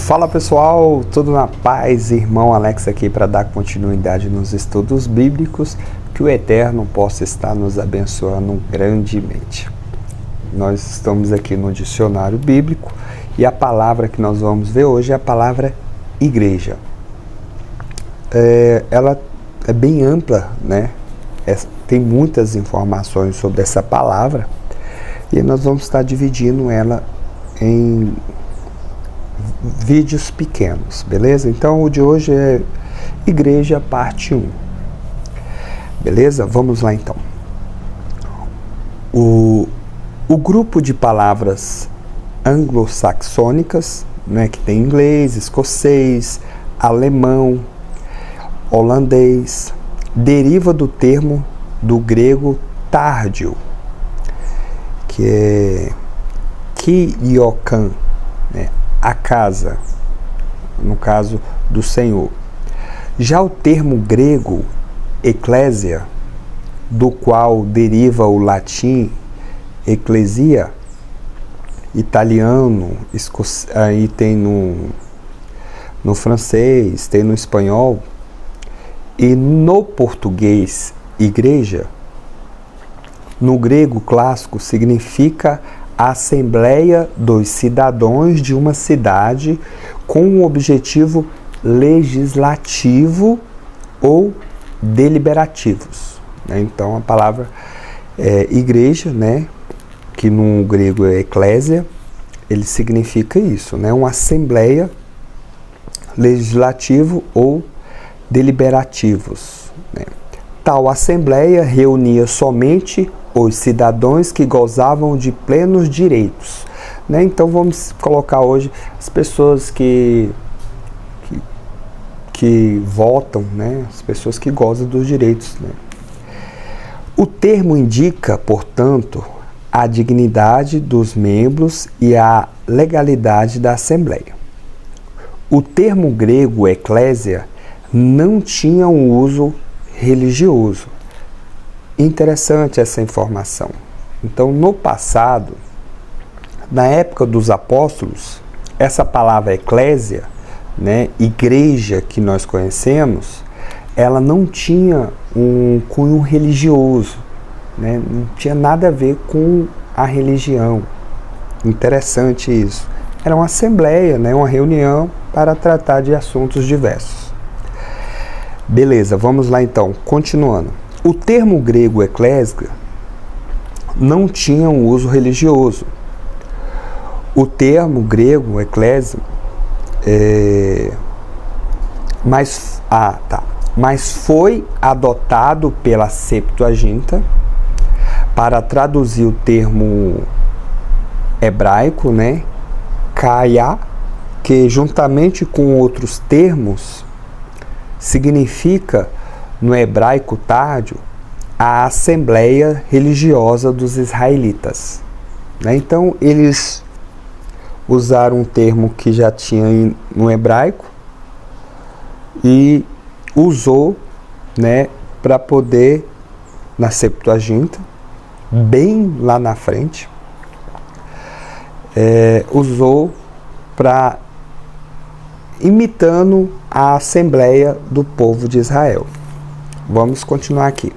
Fala pessoal, tudo na paz? Irmão Alex aqui para dar continuidade nos estudos bíblicos, que o Eterno possa estar nos abençoando grandemente. Nós estamos aqui no dicionário bíblico e a palavra que nós vamos ver hoje é a palavra igreja. Ela é bem ampla, né? Tem muitas informações sobre essa palavra e nós vamos estar dividindo ela em vídeos pequenos, beleza? Então o de hoje é Igreja parte 1, beleza? Vamos lá então. O grupo de palavras anglo-saxônicas, né, que tem inglês, escocês, alemão, holandês, deriva do termo do grego tárdio, que é Kiokan, né, a casa, no caso do Senhor. Já o termo grego eclésia, do qual deriva o latim ecclesia, italiano, aí tem no francês, tem no espanhol, e no português igreja, no grego clássico significa a assembleia dos cidadãos de uma cidade com um objetivo legislativo ou deliberativos, né? Então a palavra igreja, né, que no grego é eclésia, ele significa isso, né, uma assembleia legislativo ou deliberativos, né? Tal assembleia reunia somente os cidadãos que gozavam de plenos direitos, né? Então vamos colocar hoje as pessoas que votam, né? As pessoas que gozam dos direitos, né? O termo indica, portanto, a dignidade dos membros e a legalidade da assembleia. O termo grego eclésia não tinha um uso religioso. Interessante essa informação. Então, no passado, na época dos apóstolos, essa palavra eclésia, né, igreja que nós conhecemos, ela não tinha um cunho religioso, né, não tinha nada a ver com a religião. Interessante isso. Era uma assembleia, né, uma reunião para tratar de assuntos diversos. Beleza, vamos lá então, continuando. O termo grego eclésia não tinha um uso religioso. O termo grego eclésia mas foi adotado pela Septuaginta para traduzir o termo hebraico, né, kaya, que juntamente com outros termos significa no hebraico tárdio a assembleia religiosa dos israelitas, né? Então eles usaram um termo que já tinha no hebraico e usou, né, para poder, na Septuaginta, bem lá na frente, usou para imitando a assembleia do povo de Israel. Vamos continuar aqui.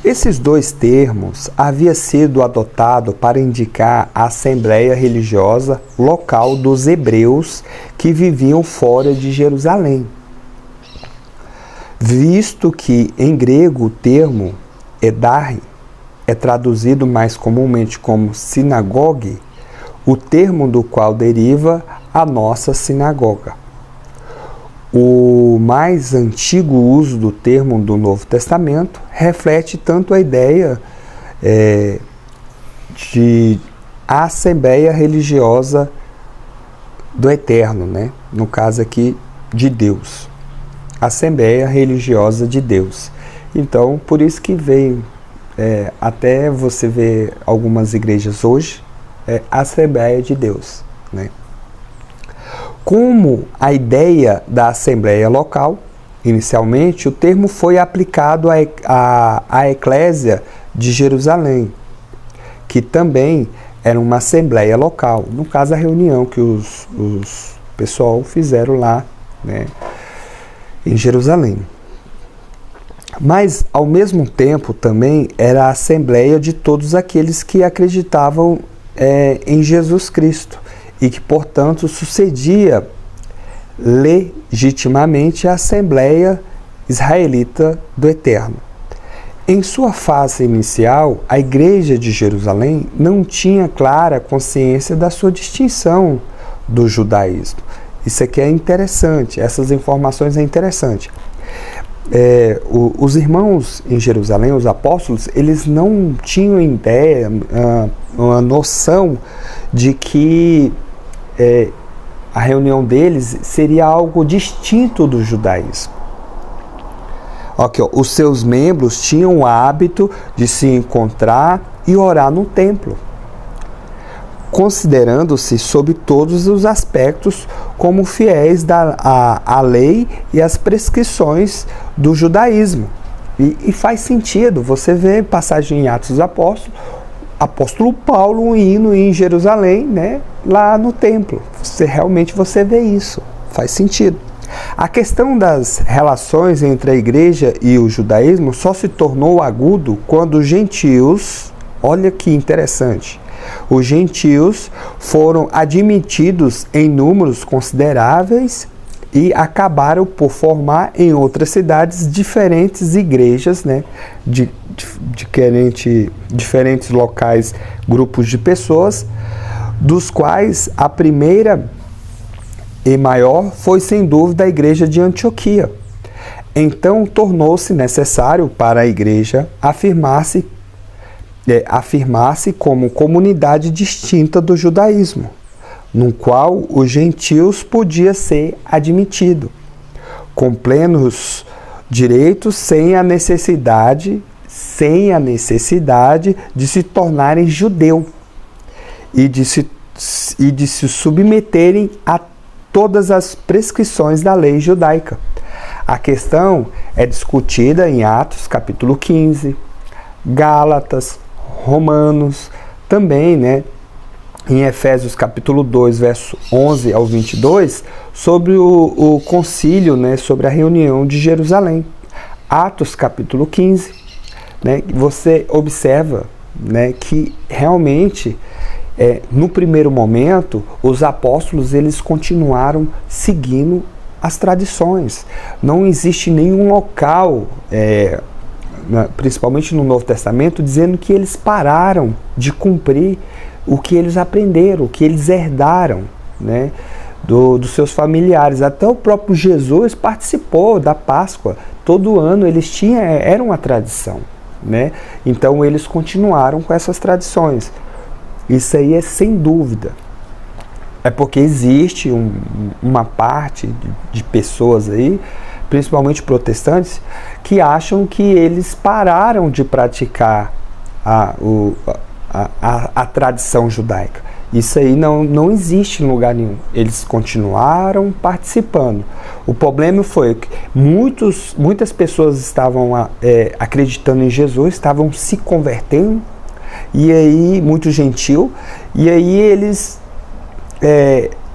Esses dois termos haviam sido adotados para indicar a assembleia religiosa local dos hebreus que viviam fora de Jerusalém. Visto que em grego o termo edarre é traduzido mais comumente como sinagogue, o termo do qual deriva a nossa sinagoga. O mais antigo uso do termo do Novo Testamento reflete tanto a ideia de assembleia religiosa do Eterno, né? No caso aqui de Deus, assembleia religiosa de Deus. Então, por isso que veio, até você ver algumas igrejas hoje, assembleia de Deus, né? Como a ideia da assembleia local, inicialmente o termo foi aplicado à eclésia de Jerusalém, que também era uma assembleia local, no caso a reunião que os pessoal fizeram lá, né, em Jerusalém. Mas, ao mesmo tempo, também era a assembleia de todos aqueles que acreditavam em Jesus Cristo e que, portanto, sucedia legitimamente a Assembleia Israelita do Eterno. Em sua fase inicial, a Igreja de Jerusalém não tinha clara consciência da sua distinção do judaísmo. Isso aqui é interessante, essas informações é interessante. Os irmãos em Jerusalém, os apóstolos, eles não tinham ideia, uma noção de que a reunião deles seria algo distinto do judaísmo. Aqui, ó, os seus membros tinham o hábito de se encontrar e orar no templo, considerando-se sob todos os aspectos como fiéis à lei e às prescrições do judaísmo. E faz sentido, você vê passagem em Atos dos Apóstolos, apóstolo Paulo indo em Jerusalém, né, lá no templo. Realmente você vê isso, faz sentido. A questão das relações entre a igreja e o judaísmo só se tornou agudo quando os gentios, olha que interessante, os gentios foram admitidos em números consideráveis e acabaram por formar em outras cidades diferentes igrejas, né, diferentes locais, grupos de pessoas, dos quais a primeira e maior foi, sem dúvida, a igreja de Antioquia. Então, tornou-se necessário para a igreja afirmar-se como comunidade distinta do judaísmo, no qual os gentios podia ser admitido, com plenos direitos, sem a necessidade de se tornarem judeu e de se submeterem a todas as prescrições da lei judaica. A questão é discutida em Atos, capítulo 15, Gálatas, Romanos, também, né, em Efésios, capítulo 2, verso 11 ao 22, sobre o concílio, né, sobre a reunião de Jerusalém. Atos, capítulo 15, né, você observa, né, que realmente no primeiro momento, os apóstolos eles continuaram seguindo as tradições. Não existe nenhum local, principalmente no Novo Testamento, dizendo que eles pararam de cumprir o que eles aprenderam, o que eles herdaram, né, dos seus familiares. Até o próprio Jesus participou da Páscoa. Todo ano eles era uma tradição, né? Então eles continuaram com essas tradições. Isso aí é sem dúvida. É porque existe uma parte de pessoas aí, principalmente protestantes, que acham que eles pararam de praticar a tradição judaica. Isso aí não existe em lugar nenhum. Eles continuaram participando. O problema foi que muitas pessoas estavam acreditando em Jesus, estavam se convertendo, e aí, muito gentil, e aí eles,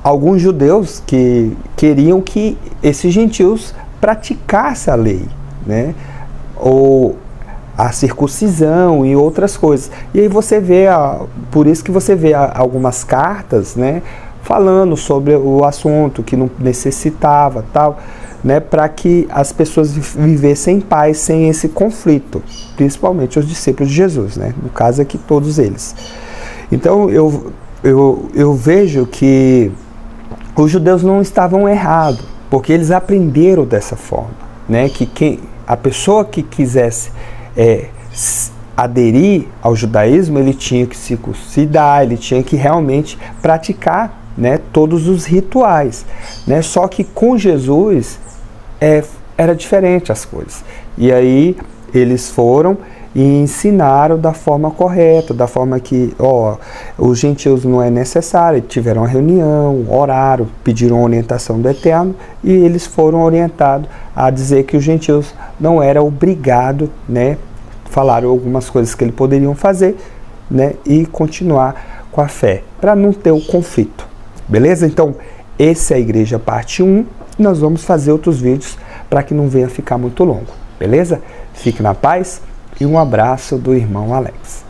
alguns judeus que queriam que esses gentios praticassem a lei, né, ou a circuncisão e outras coisas. E aí você vê, por isso que você vê algumas cartas, né, falando sobre o assunto, que não necessitava, tal, né, para que as pessoas vivessem em paz sem esse conflito, principalmente os discípulos de Jesus, né, no caso aqui todos eles. Então eu vejo que os judeus não estavam errados, porque eles aprenderam dessa forma, né, que a pessoa que quisesse aderir ao judaísmo, ele tinha que se circuncidar, ele tinha que realmente praticar, né, todos os rituais, né? Só que com Jesus era diferente as coisas. E aí eles foram e ensinaram da forma correta, da forma que, os gentios não é necessário, tiveram uma reunião, oraram, pediram orientação do Eterno, e eles foram orientados a dizer que os gentios não eram obrigados, né, falaram algumas coisas que eles poderiam fazer, né, e continuar com a fé, para não ter o conflito. Beleza? Então, Esse é a igreja parte 1. Nós vamos fazer outros vídeos para que não venha ficar muito longo, beleza? Fique na paz e um abraço do irmão Alex.